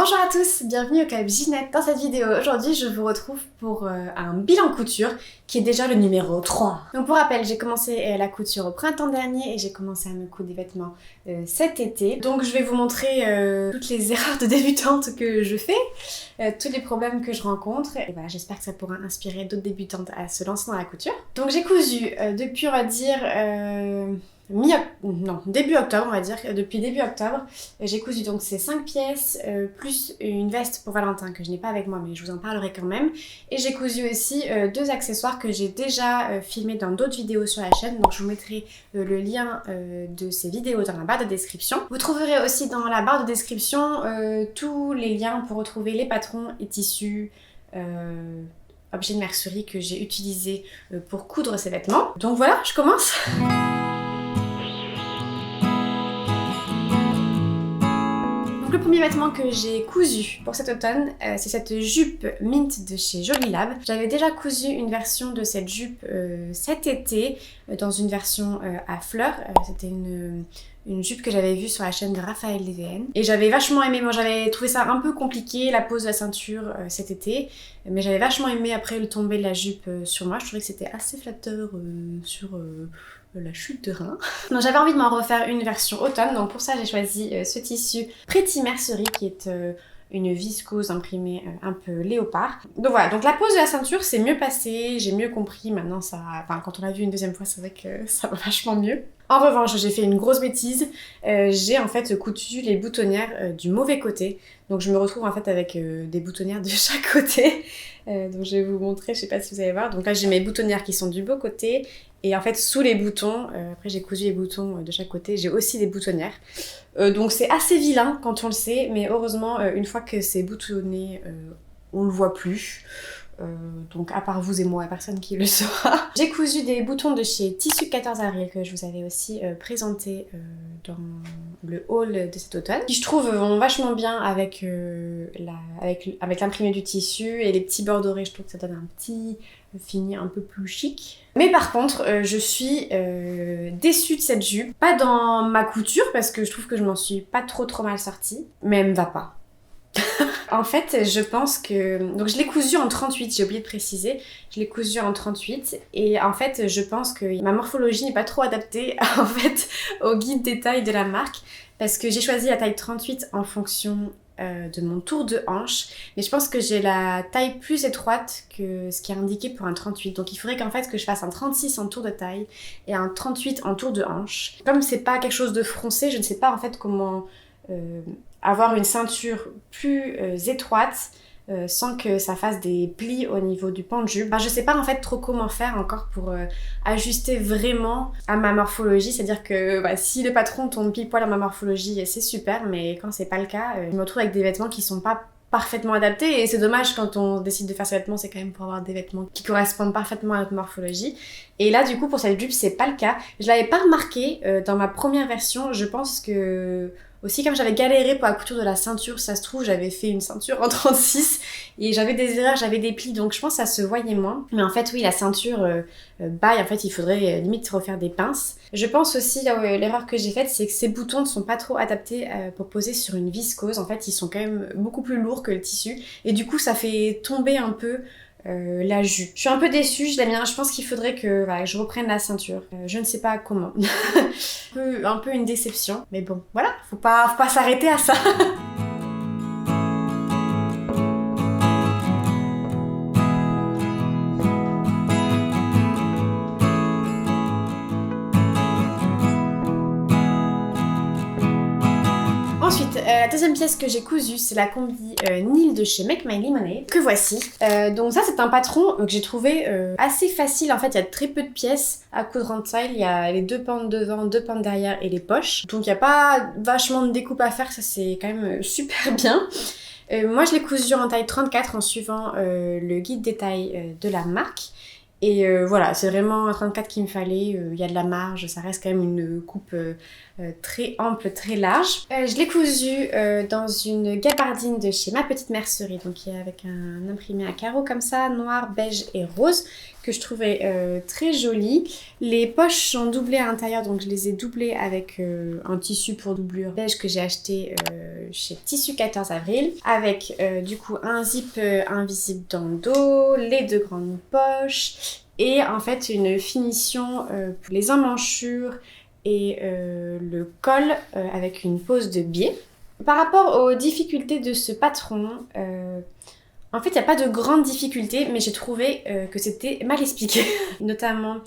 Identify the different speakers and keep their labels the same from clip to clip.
Speaker 1: Bonjour à tous, bienvenue au Club Ginette. Dans cette vidéo, aujourd'hui, je vous retrouve pour un bilan couture qui est déjà le numéro 3. Donc pour rappel, j'ai commencé la couture au printemps dernier et j'ai commencé à me coudre des vêtements cet été. Donc je vais vous montrer toutes les erreurs de débutante que je fais, tous les problèmes que je rencontre. Et voilà, j'espère que ça pourra inspirer d'autres débutantes à se lancer dans la couture. Donc j'ai cousu depuis, on va dire... début octobre on va dire, depuis début octobre, j'ai cousu donc ces 5 pièces, plus une veste pour Valentin que je n'ai pas avec moi mais je vous en parlerai quand même. Et j'ai cousu aussi 2 accessoires que j'ai déjà filmés dans d'autres vidéos sur la chaîne, donc je vous mettrai le lien de ces vidéos dans la barre de description. Vous trouverez aussi dans la barre de description tous les liens pour retrouver les patrons et tissus, objets de mercerie que j'ai utilisés pour coudre ces vêtements. Donc voilà, je commence. Donc le premier vêtement que j'ai cousu pour cet automne, c'est cette jupe mint de chez Jolie Lab. J'avais déjà cousu une version de cette jupe cet été, dans une version à fleurs. C'était une jupe que j'avais vue sur la chaîne de Raphaël DVN. Et j'avais vachement aimé, moi j'avais trouvé ça un peu compliqué, la pose de la ceinture cet été. Mais j'avais vachement aimé après le tombé de la jupe sur moi. Je trouvais que c'était assez flatteur sur... la chute de rein. Donc j'avais envie de m'en refaire une version automne, donc pour ça j'ai choisi ce tissu Pretty Mercerie qui est une viscose imprimée un peu léopard. Donc voilà, donc la pose de la ceinture c'est mieux passé, j'ai mieux compris, maintenant ça... Enfin quand on l'a vu une deuxième fois c'est vrai que ça va vachement mieux. En revanche, j'ai fait une grosse bêtise, j'ai en fait cousu les boutonnières du mauvais côté. Donc je me retrouve en fait avec des boutonnières de chaque côté. Donc je vais vous montrer, je sais pas si vous allez voir. Donc là j'ai mes boutonnières qui sont du beau côté. Et en fait sous les boutons, après j'ai cousu les boutons de chaque côté, j'ai aussi des boutonnières. Donc c'est assez vilain quand on le sait, mais heureusement une fois que c'est boutonné, on le voit plus. Donc à part vous et moi, personne qui le saura. J'ai cousu des boutons de chez Tissu 14 avril que je vous avais aussi présenté dans le haul de cet automne, qui je trouve vont vachement bien avec l'imprimé du tissu et les petits bords dorés. Je trouve que ça donne un petit fini un peu plus chic. Mais par contre, je suis déçue de cette jupe. Pas dans ma couture parce que je trouve que je m'en suis pas trop mal sortie, mais elle me va pas. En fait, je pense que... Donc je l'ai cousu en 38, j'ai oublié de préciser. Je l'ai cousu en 38 et en fait, je pense que ma morphologie n'est pas trop adaptée en fait au guide des tailles de la marque parce que j'ai choisi la taille 38 en fonction de mon tour de hanche, mais je pense que j'ai la taille plus étroite que ce qui est indiqué pour un 38. Donc il faudrait qu'en fait que je fasse un 36 en tour de taille et un 38 en tour de hanche. Comme c'est pas quelque chose de froncé, je ne sais pas en fait comment... avoir une ceinture plus étroite sans que ça fasse des plis au niveau du pan de jupe. Enfin, je sais pas en fait trop comment faire encore pour ajuster vraiment à ma morphologie, c'est-à-dire que si le patron tombe pile poil à ma morphologie c'est super, mais quand c'est pas le cas, je me retrouve avec des vêtements qui sont pas parfaitement adaptés et c'est dommage quand on décide de faire ces vêtements, c'est quand même pour avoir des vêtements qui correspondent parfaitement à notre morphologie. Et là du coup pour cette jupe c'est pas le cas. Je l'avais pas remarqué dans ma première version, je pense que aussi, comme j'avais galéré pour la couture de la ceinture, ça se trouve, j'avais fait une ceinture en 36 et j'avais des erreurs, j'avais des plis, donc je pense que ça se voyait moins. Mais en fait, oui, la ceinture baille, en fait, il faudrait limite refaire des pinces. Je pense aussi, l'erreur que j'ai faite, c'est que ces boutons ne sont pas trop adaptés pour poser sur une viscose. En fait, ils sont quand même beaucoup plus lourds que le tissu et du coup, ça fait tomber un peu la jupe. Je suis un peu déçue, je pense qu'il faudrait que je reprenne la ceinture. Je ne sais pas comment. un peu une déception, mais bon, voilà, faut pas s'arrêter à ça. Ensuite, la deuxième pièce que j'ai cousue, c'est la combi Nil de chez Make My Lemonade, que voici. Donc ça, c'est un patron que j'ai trouvé assez facile. En fait, il y a très peu de pièces à coudre en taille. Il y a les 2 pans devant, 2 pans derrière et les poches. Donc il n'y a pas vachement de découpe à faire, ça c'est quand même super bien. Moi, je l'ai cousu en taille 34 en suivant le guide des tailles de la marque. Et voilà, c'est vraiment un 34 qu'il me fallait, il y a de la marge, ça reste quand même une coupe très ample, très large. Je l'ai cousu dans une gabardine de chez Ma Petite Mercerie, donc qui est avec un imprimé à carreaux comme ça, noir, beige et rose, que je trouvais très joli. Les poches sont doublées à l'intérieur, donc je les ai doublées avec un tissu pour doublure beige que j'ai acheté chez Tissu 14 avril, avec du coup un zip invisible dans le dos, les 2 grandes poches, et en fait une finition pour les emmanchures et le col avec une pose de biais. Par rapport aux difficultés de ce patron, en fait il n'y a pas de grandes difficultés, mais j'ai trouvé que c'était mal expliqué. Notamment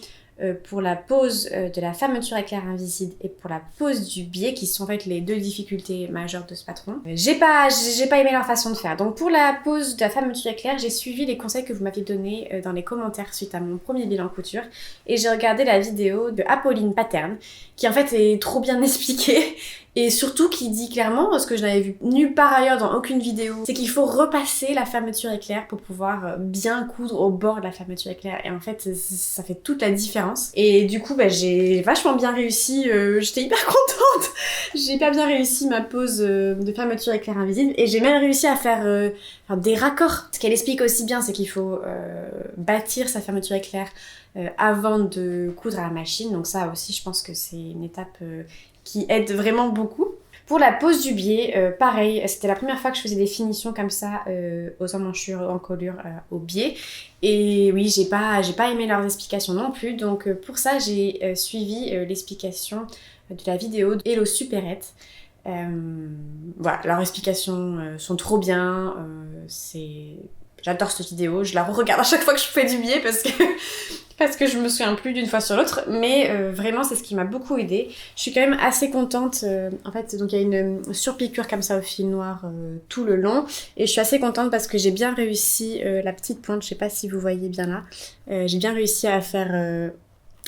Speaker 1: pour la pose de la fermeture éclair invisible et pour la pose du biais, qui sont en fait les 2 difficultés majeures de ce patron. J'ai pas aimé leur façon de faire. Donc pour la pose de la fermeture éclair, j'ai suivi les conseils que vous m'aviez donnés dans les commentaires suite à mon premier bilan couture, et j'ai regardé la vidéo de Apolline Pattern, qui en fait est trop bien expliquée, et surtout qui dit clairement, ce que je n'avais vu nulle part ailleurs dans aucune vidéo, c'est qu'il faut repasser la fermeture éclair pour pouvoir bien coudre au bord de la fermeture éclair, et en fait ça fait toute la différence. Et du coup j'ai vachement bien réussi, j'étais hyper contente, j'ai hyper bien réussi ma pose de fermeture éclair invisible, et j'ai même réussi à faire des raccords. Ce qu'elle explique aussi bien, c'est qu'il faut bâtir sa fermeture éclair avant de coudre à la machine, donc ça aussi je pense que c'est une étape qui aide vraiment beaucoup. Pour la pose du biais, pareil, c'était la première fois que je faisais des finitions comme ça aux emmanchures, en colure, au biais. Et oui, j'ai pas aimé leurs explications non plus, donc pour ça j'ai suivi l'explication de la vidéo de Hello Supérette. Voilà, leurs explications sont trop bien, j'adore cette vidéo, je la re-regarde à chaque fois que je fais du biais parce que je me souviens plus d'une fois sur l'autre, mais vraiment c'est ce qui m'a beaucoup aidée. Je suis quand même assez contente, en fait donc il y a une surpiqûre comme ça au fil noir tout le long, et je suis assez contente parce que j'ai bien réussi la petite pointe, je sais pas si vous voyez bien là, j'ai bien réussi à faire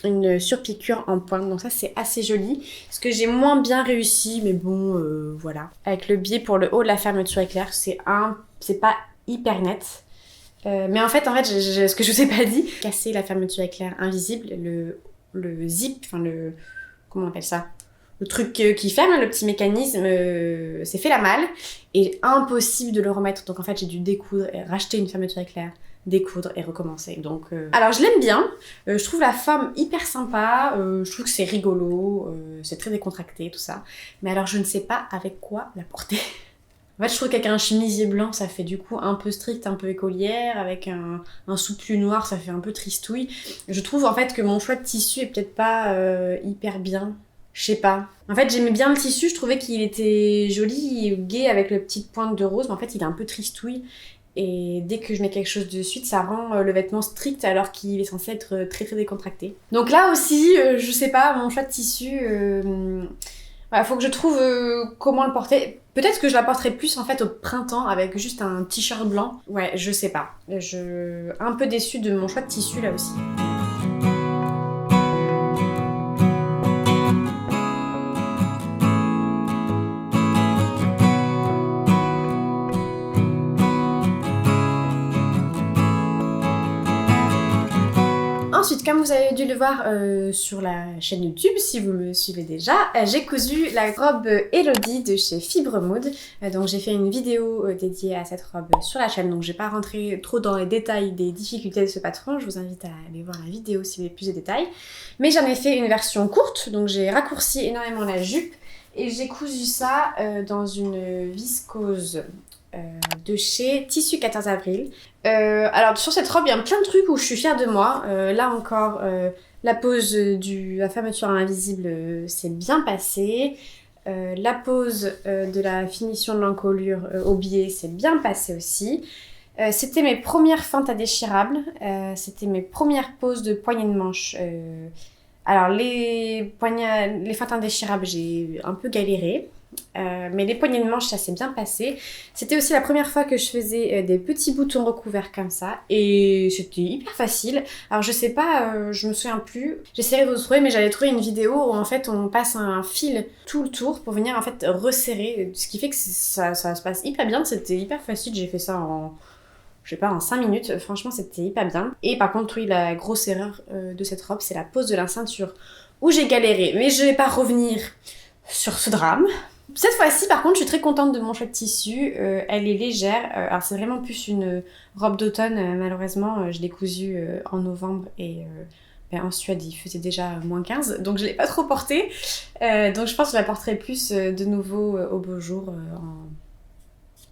Speaker 1: une surpiqûre en pointe, donc ça c'est assez joli. Ce que j'ai moins bien réussi, mais bon voilà. Avec le biais pour le haut de la fermeture éclair, c'est pas hyper net. Mais en fait, ce que je vous ai pas dit, casser la fermeture éclair invisible, le zip, enfin comment on appelle ça, le truc qui ferme, le petit mécanisme, s'est fait la malle, et impossible de le remettre. Donc en fait, j'ai dû découdre et racheter une fermeture éclair, découdre et recommencer. Donc alors je l'aime bien, je trouve la forme hyper sympa, je trouve que c'est rigolo, c'est très décontracté tout ça, mais alors je ne sais pas avec quoi la porter. En fait, je trouve qu'avec un chemisier blanc, ça fait du coup un peu strict, un peu écolière. Avec un soutenu noir, ça fait un peu tristouille. Je trouve en fait que mon choix de tissu est peut-être pas hyper bien. Je sais pas. En fait, j'aimais bien le tissu, je trouvais qu'il était joli, gai avec la petite pointe de rose, mais en fait, il est un peu tristouille. Et dès que je mets quelque chose dessus, ça rend le vêtement strict alors qu'il est censé être très très décontracté. Donc là aussi, je sais pas, mon choix de tissu... Voilà, faut que je trouve comment le porter. Peut-être que je la porterai plus en fait au printemps avec juste un t-shirt blanc. Ouais, je sais pas. Un peu déçue de mon choix de tissu là aussi. Ensuite, comme vous avez dû le voir sur la chaîne YouTube, si vous me suivez déjà, j'ai cousu la robe Elodie de chez Fibre Mood. Donc j'ai fait une vidéo dédiée à cette robe sur la chaîne, donc je vais pas rentrer trop dans les détails des difficultés de ce patron. Je vous invite à aller voir la vidéo si vous voulez plus de détails. Mais j'en ai fait une version courte, donc j'ai raccourci énormément la jupe et j'ai cousu ça dans une viscose de chez Tissu 14 avril. Alors sur cette robe, il y a plein de trucs où je suis fière de moi. Là encore, la pose de la fermeture invisible s'est bien passée. La pose de la finition de l'encolure au biais s'est bien passée aussi. C'était mes premières feintes à déchirables. C'était mes premières poses de poignées de manche. Alors les feintes indéchirables, j'ai un peu galéré. Mais les poignées de manche, ça s'est bien passé. C'était aussi la première fois que je faisais des petits boutons recouverts comme ça, et c'était hyper facile. Alors je sais pas, je me souviens plus, j'essaierai de vous trouver, mais j'avais trouvé une vidéo où en fait on passe un fil tout le tour pour venir en fait resserrer, ce qui fait que ça se passe hyper bien. C'était hyper facile, j'ai fait ça en 5 minutes, franchement c'était hyper bien. Et par contre oui, la grosse erreur de cette robe, c'est la pose de la ceinture où j'ai galéré, mais je vais pas revenir sur ce drame. Cette fois-ci, par contre, je suis très contente de mon choix de tissu. Elle est légère. Alors, c'est vraiment plus une robe d'automne. Malheureusement, je l'ai cousue en novembre et en Suède, il faisait déjà -15. Donc, je ne l'ai pas trop portée. Donc, je pense que je la porterai plus de nouveau au beau jour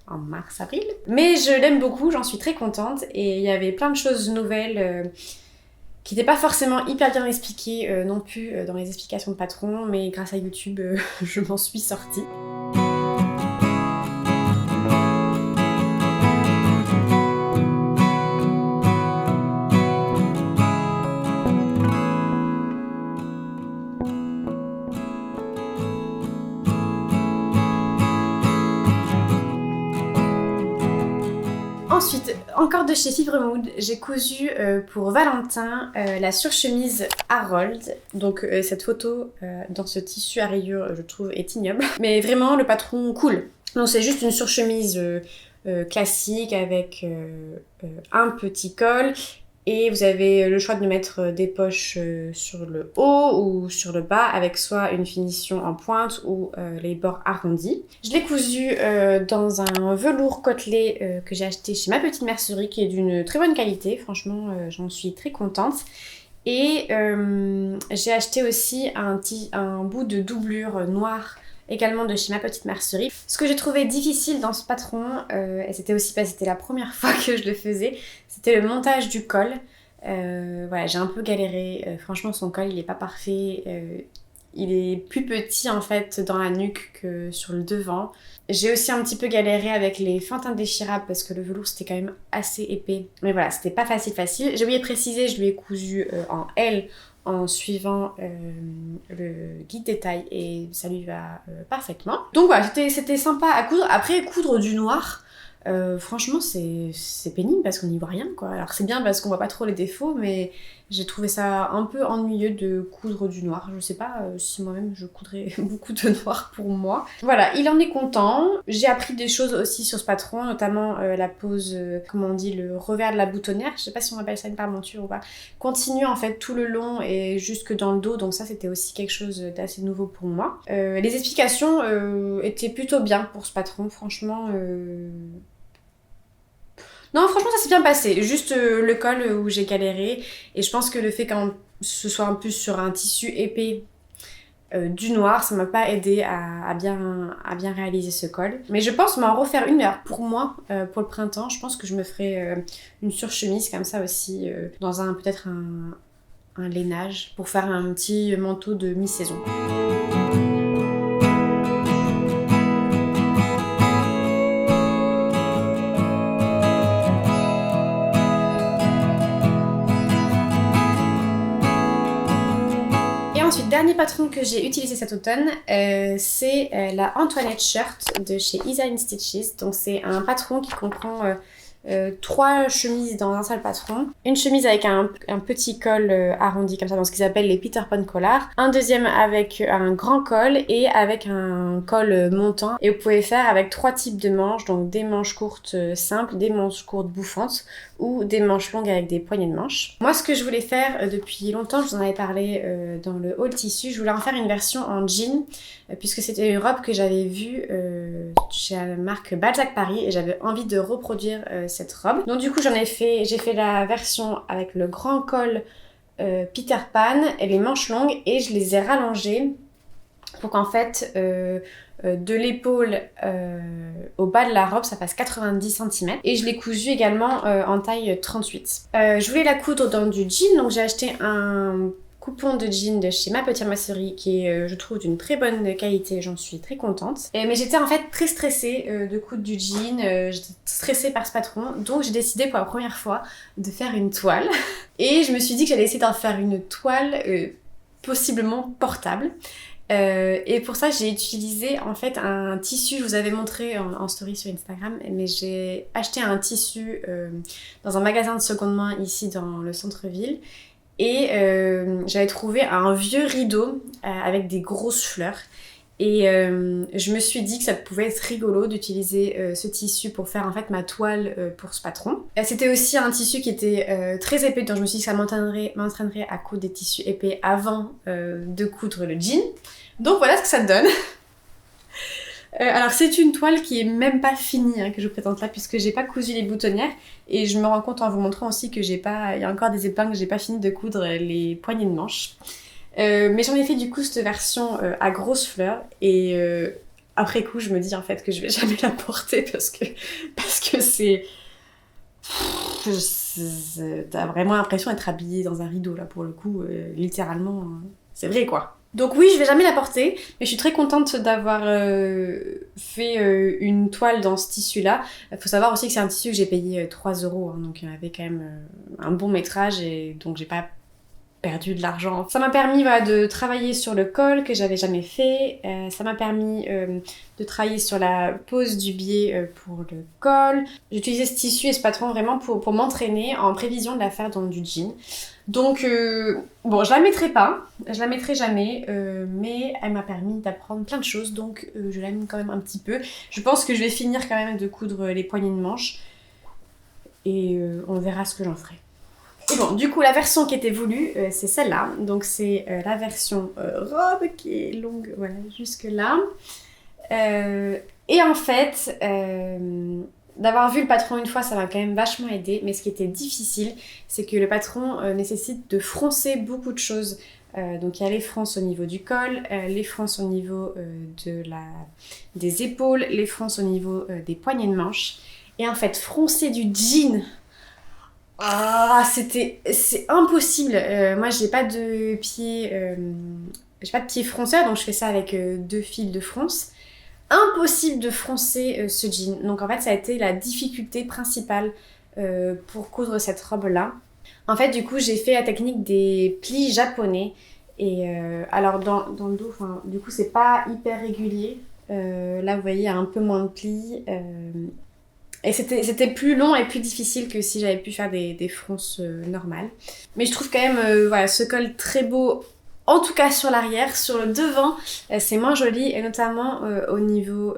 Speaker 1: en mars, avril. Mais je l'aime beaucoup, j'en suis très contente. Et il y avait plein de choses nouvelles qui n'étaient pas forcément hyper bien expliquées non plus dans les explications de patron. Mais grâce à YouTube, je m'en suis sortie. Ensuite, encore de chez Fibre Mood, j'ai cousu pour Valentin la surchemise Harold. Donc cette photo dans ce tissu à rayures, je trouve, est ignoble. Mais vraiment, le patron cool. Donc c'est juste une surchemise classique avec un petit col. Et vous avez le choix de mettre des poches sur le haut ou sur le bas avec soit une finition en pointe ou les bords arrondis. Je l'ai cousu dans un velours côtelé que j'ai acheté chez ma petite mercerie qui est d'une très bonne qualité. Franchement, j'en suis très contente. Et j'ai acheté aussi un bout de doublure noire également de chez ma petite mercerie. Ce que j'ai trouvé difficile dans ce patron, et c'était aussi parce que c'était la première fois que je le faisais, c'était le montage du col. Voilà, j'ai un peu galéré. Franchement, son col, il est pas parfait. Il est plus petit en fait dans la nuque que sur le devant. J'ai aussi un petit peu galéré avec les feintes indéchirables parce que le velours c'était quand même assez épais. Mais voilà, c'était pas facile. J'ai oublié de préciser, je lui ai cousu en L en suivant le guide détail et ça lui va parfaitement. Donc voilà, c'était sympa à coudre. Après, coudre du noir, franchement c'est pénible parce qu'on n'y voit rien quoi. Alors c'est bien parce qu'on voit pas trop les défauts, mais j'ai trouvé ça un peu ennuyeux de coudre du noir. Je sais pas si moi-même je coudrais beaucoup de noir pour moi. Voilà, il en est content. J'ai appris des choses aussi sur ce patron, notamment la pose, comment on dit, le revers de la boutonnière. Je sais pas si on appelle ça une parmenture ou pas. Continue en fait tout le long et jusque dans le dos, donc ça c'était aussi quelque chose d'assez nouveau pour moi. Les explications étaient plutôt bien pour ce patron, franchement. Non, franchement, ça s'est bien passé. Juste le col où j'ai galéré. Et je pense que le fait que ce soit un peu sur un tissu épais du noir, ça m'a pas aidé à bien réaliser ce col. Mais je pense m'en refaire une heure pour moi, pour le printemps. Je pense que je me ferai une surchemise comme ça aussi, dans peut-être un lainage, pour faire un petit manteau de mi-saison. Ensuite, dernier patron que j'ai utilisé cet automne, c'est la Antoinette Shirt de chez Isa Stitches. Donc c'est un patron qui comprend 3 chemises dans un seul patron. Une chemise avec un petit col arrondi comme ça, dans ce qu'ils appellent les Peter Pan collars. Un deuxième avec un grand col et avec un col montant. Et vous pouvez faire avec 3 types de manches, donc des manches courtes simples, des manches courtes bouffantes ou des manches longues avec des poignées de manches. Moi, ce que je voulais faire depuis longtemps, je vous en avais parlé dans le haul tissu, je voulais en faire une version en jean, puisque c'était une robe que j'avais vue chez la marque Balzac Paris et j'avais envie de reproduire cette robe. Donc du coup, j'ai fait la version avec le grand col Peter Pan et les manches longues et je les ai rallongées pour qu'en fait de l'épaule au bas de la robe ça fasse 90 cm et je l'ai cousu également en taille 38. Je voulais la coudre dans du jean, donc j'ai acheté un coupon de jean de chez ma petite mercerie qui est je trouve d'une très bonne qualité, j'en suis très contente. Mais j'étais en fait très stressée de coudre du jean, j'étais stressée par ce patron, donc j'ai décidé pour la première fois de faire une toile et je me suis dit que j'allais essayer d'en faire une toile possiblement portable. Et pour ça j'ai utilisé en fait un tissu, je vous avais montré en story sur Instagram, mais j'ai acheté un tissu dans un magasin de seconde main ici dans le centre-ville et j'avais trouvé un vieux rideau avec des grosses fleurs Et je me suis dit que ça pouvait être rigolo d'utiliser ce tissu pour faire en fait ma toile pour ce patron. C'était aussi un tissu qui était très épais, donc je me suis dit que ça m'entraînerait à coudre des tissus épais avant de coudre le jean. Donc voilà ce que ça donne. Alors c'est une toile qui est même pas finie hein, que je vous présente là puisque j'ai pas cousu les boutonnières et je me rends compte en vous montrant aussi que il y a encore des épingles, j'ai pas fini de coudre les poignées de manche. Mais j'en ai fait du coup cette version à grosses fleurs et après coup je me dis en fait que je vais jamais la porter parce que c'est... T'as vraiment l'impression d'être habillée dans un rideau là pour le coup, littéralement, c'est vrai quoi. Donc oui, je vais jamais la porter, mais je suis très contente d'avoir fait une toile dans ce tissu-là. Il faut savoir aussi que c'est un tissu que j'ai payé 3 €, hein, donc il y avait quand même un bon métrage et donc j'ai pas perdu de l'argent. Ça m'a permis voilà, de travailler sur le col que j'avais jamais fait. Ça m'a permis de travailler sur la pose du biais pour le col. J'utilisais ce tissu et ce patron vraiment pour m'entraîner en prévision de la faire dans du jean. Donc, bon, je la mettrai pas, je la mettrai jamais, mais elle m'a permis d'apprendre plein de choses, donc je l'aime quand même un petit peu. Je pense que je vais finir quand même de coudre les poignées de manche, et on verra ce que j'en ferai. Et bon, du coup, la version qui était voulue, c'est celle-là. Donc, c'est la version robe qui est longue, voilà, jusque là. Et en fait, d'avoir vu le patron une fois, ça m'a quand même vachement aidé. Mais ce qui était difficile, c'est que le patron nécessite de froncer beaucoup de choses. Donc, il y a les fronces au niveau du col, les fronces au niveau des épaules, les fronces au niveau des poignées de manche. Et en fait, froncer du jean... Ah, c'est impossible. Moi, j'ai pas de pied fronceur, donc je fais ça avec 2 fils de fronce. Impossible de froncer ce jean. Donc en fait, ça a été la difficulté principale pour coudre cette robe-là. En fait, du coup, j'ai fait la technique des plis japonais. Et alors dans le dos, du coup, c'est pas hyper régulier. Là, vous voyez, il y a un peu moins de plis. Et c'était plus long et plus difficile que si j'avais pu faire des fronces normales. Mais je trouve quand même voilà, ce col très beau, en tout cas sur l'arrière. Sur le devant, c'est moins joli, et notamment au niveau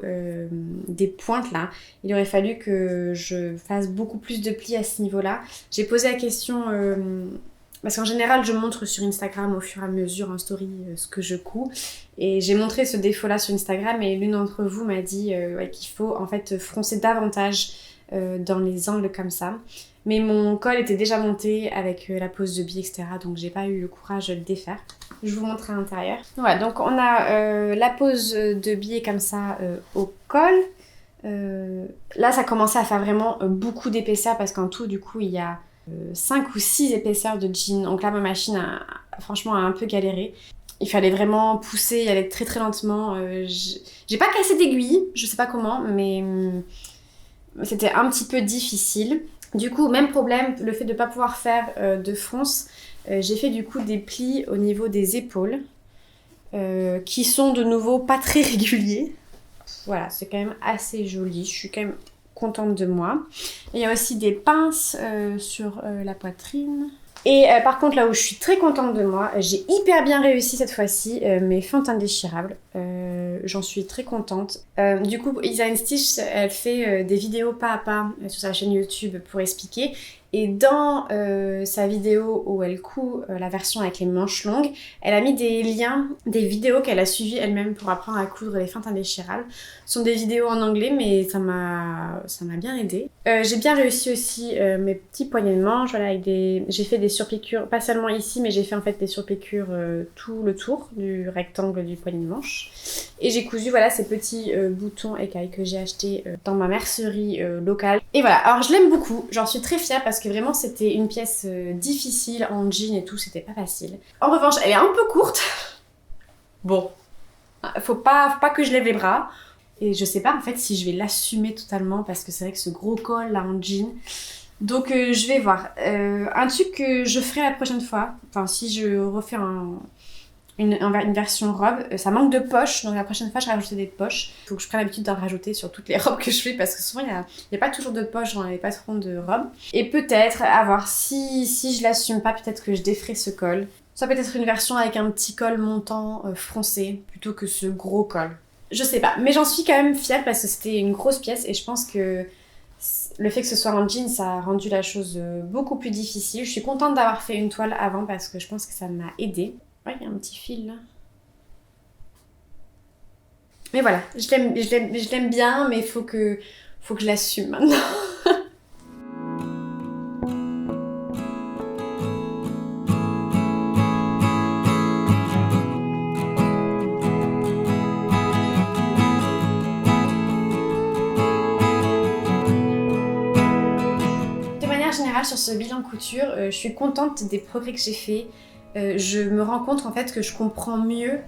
Speaker 1: des pointes là. Il aurait fallu que je fasse beaucoup plus de plis à ce niveau-là. J'ai posé la question... parce qu'en général, je montre sur Instagram au fur et à mesure en story ce que je couds. Et j'ai montré ce défaut-là sur Instagram et l'une d'entre vous m'a dit qu'il faut en fait froncer davantage dans les angles comme ça. Mais mon col était déjà monté avec la pose de biais, etc. Donc j'ai pas eu le courage de le défaire. Je vous montre à l'intérieur. Voilà, donc on a la pose de biais comme ça au col. Là, ça commençait à faire vraiment beaucoup d'épaisseur parce qu'en tout, du coup, il y a 5 ou 6 épaisseurs de jean. Donc là, ma machine franchement a un peu galéré. Il fallait vraiment pousser, y aller très très lentement. J'ai pas cassé d'aiguille, je sais pas comment, mais c'était un petit peu difficile. Du coup, même problème, le fait de pas pouvoir faire de fronce. J'ai fait du coup des plis au niveau des épaules qui sont de nouveau pas très réguliers. Voilà, c'est quand même assez joli. Je suis quand même contente de moi. Et il y a aussi des pinces sur la poitrine. Et par contre, là où je suis très contente de moi, j'ai hyper bien réussi cette fois-ci mes fentes indéchirables. J'en suis très contente. Du coup, Isa Stitch, elle fait des vidéos pas à pas sur sa chaîne YouTube pour expliquer. Et dans sa vidéo où elle coud la version avec les manches longues, elle a mis des liens, des vidéos qu'elle a suivies elle-même pour apprendre à coudre les feintes indéchirables. Ce sont des vidéos en anglais, mais ça m'a bien aidée. J'ai bien réussi aussi mes petits poignets de manche. Voilà, j'ai fait des surpiqûres, pas seulement ici, mais j'ai fait en fait des surpiqûres tout le tour du rectangle du poignet de manche. Et j'ai cousu voilà, ces petits boutons écailles que j'ai achetés dans ma mercerie locale. Et voilà, alors je l'aime beaucoup, j'en suis très fière parce que vraiment c'était une pièce difficile en jean et tout, c'était pas facile. En revanche, elle est un peu courte. Bon, faut pas que je lève les bras. Et je sais pas en fait si je vais l'assumer totalement parce que c'est vrai que ce gros col là en jean. Donc je vais voir. Un truc que je ferai la prochaine fois, enfin si je refais une version robe, ça manque de poches, donc la prochaine fois je rajouterai des poches. Il faut que je prenne l'habitude d'en rajouter sur toutes les robes que je fais parce que souvent il n'y a pas toujours de poches dans les patrons de robes. Et peut-être, à voir, si je l'assume pas, peut-être que je déferai ce col Ça peut être une version avec un petit col montant froncé plutôt que ce gros col. Je sais pas, mais j'en suis quand même fière parce que c'était une grosse pièce et je pense que le fait que ce soit en jean, ça a rendu la chose beaucoup plus difficile. Je suis contente d'avoir fait une toile avant parce que je pense que ça m'a aidée. Ouais, il y a un petit fil là. Mais voilà, je l'aime bien, mais faut que je l'assume maintenant. Sur ce bilan couture, je suis contente des progrès que j'ai faits. Je me rends compte en fait que je comprends mieux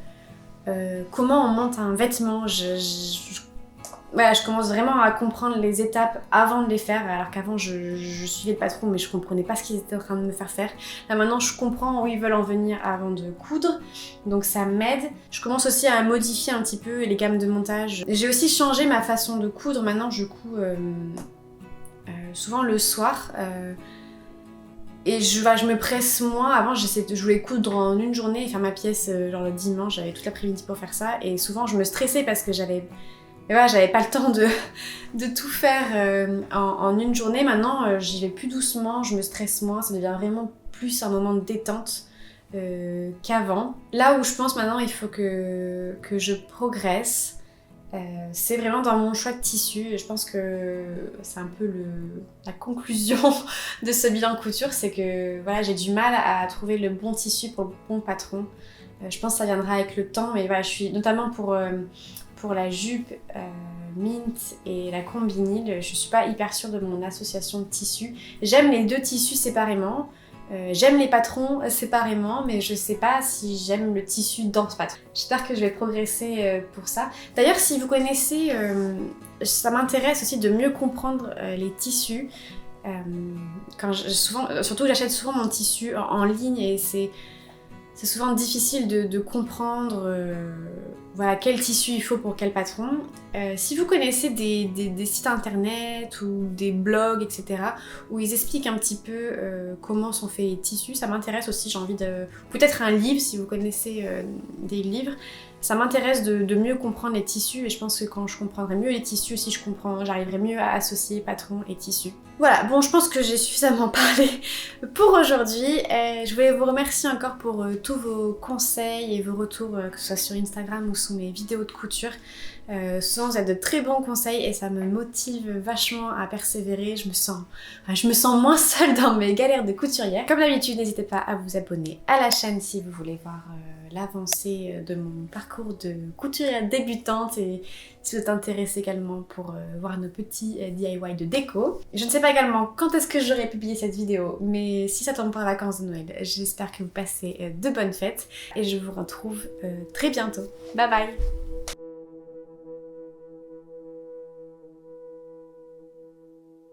Speaker 1: comment on monte un vêtement. Voilà, je commence vraiment à comprendre les étapes avant de les faire, alors qu'avant je suivais le patron mais je comprenais pas ce qu'ils étaient en train de me faire faire. Là maintenant je comprends où ils veulent en venir avant de coudre, donc ça m'aide. Je commence aussi à modifier un petit peu les gammes de montage. J'ai aussi changé ma façon de coudre, maintenant je couds souvent le soir. Et je me presse moins. Avant, je voulais coudre en une journée et faire ma pièce genre le dimanche. J'avais toute l'après-midi pour faire ça. Et souvent, je me stressais parce que j'avais pas le temps de tout faire en une journée. Maintenant, j'y vais plus doucement, je me stresse moins. Ça devient vraiment plus un moment de détente qu'avant. Là où je pense maintenant, il faut que je progresse. C'est vraiment dans mon choix de tissu et je pense que c'est un peu la conclusion de ce bilan couture, c'est que voilà, j'ai du mal à trouver le bon tissu pour le bon patron. Je pense que ça viendra avec le temps, mais voilà, je suis notamment pour la jupe mint et la combinille, je suis pas hyper sûre de mon association de tissus. J'aime les deux tissus séparément. J'aime les patrons séparément, mais je sais pas si j'aime le tissu dans ce patron. J'espère que je vais progresser pour ça. D'ailleurs, si vous connaissez, ça m'intéresse aussi de mieux comprendre les tissus. Surtout j'achète souvent mon tissu en ligne et c'est souvent difficile de comprendre voilà, quel tissu il faut pour quel patron. Si vous connaissez des sites internet ou des blogs, etc., où ils expliquent un petit peu comment sont faits les tissus, ça m'intéresse aussi. J'ai envie de... Peut-être un livre, si vous connaissez des livres. Ça m'intéresse de mieux comprendre les tissus et je pense que quand je comprendrai mieux les tissus aussi, j'arriverai mieux à associer patron et tissu. Voilà, bon, je pense que j'ai suffisamment parlé pour aujourd'hui. Je voulais vous remercier encore pour tous vos conseils et vos retours, que ce soit sur Instagram ou sous mes vidéos de couture. Souvent vous êtes de très bons conseils et ça me motive vachement à persévérer. Je me sens moins seule dans mes galères de couturière. Comme d'habitude, n'hésitez pas à vous abonner à la chaîne si vous voulez voir l'avancée de mon parcours de couturière débutante et si vous êtes intéressé également pour voir nos petits DIY de déco. Je ne sais pas également quand est-ce que j'aurai publié cette vidéo, mais si ça tombe pour les vacances de Noël, j'espère que vous passez de bonnes fêtes et je vous retrouve très bientôt. Bye bye!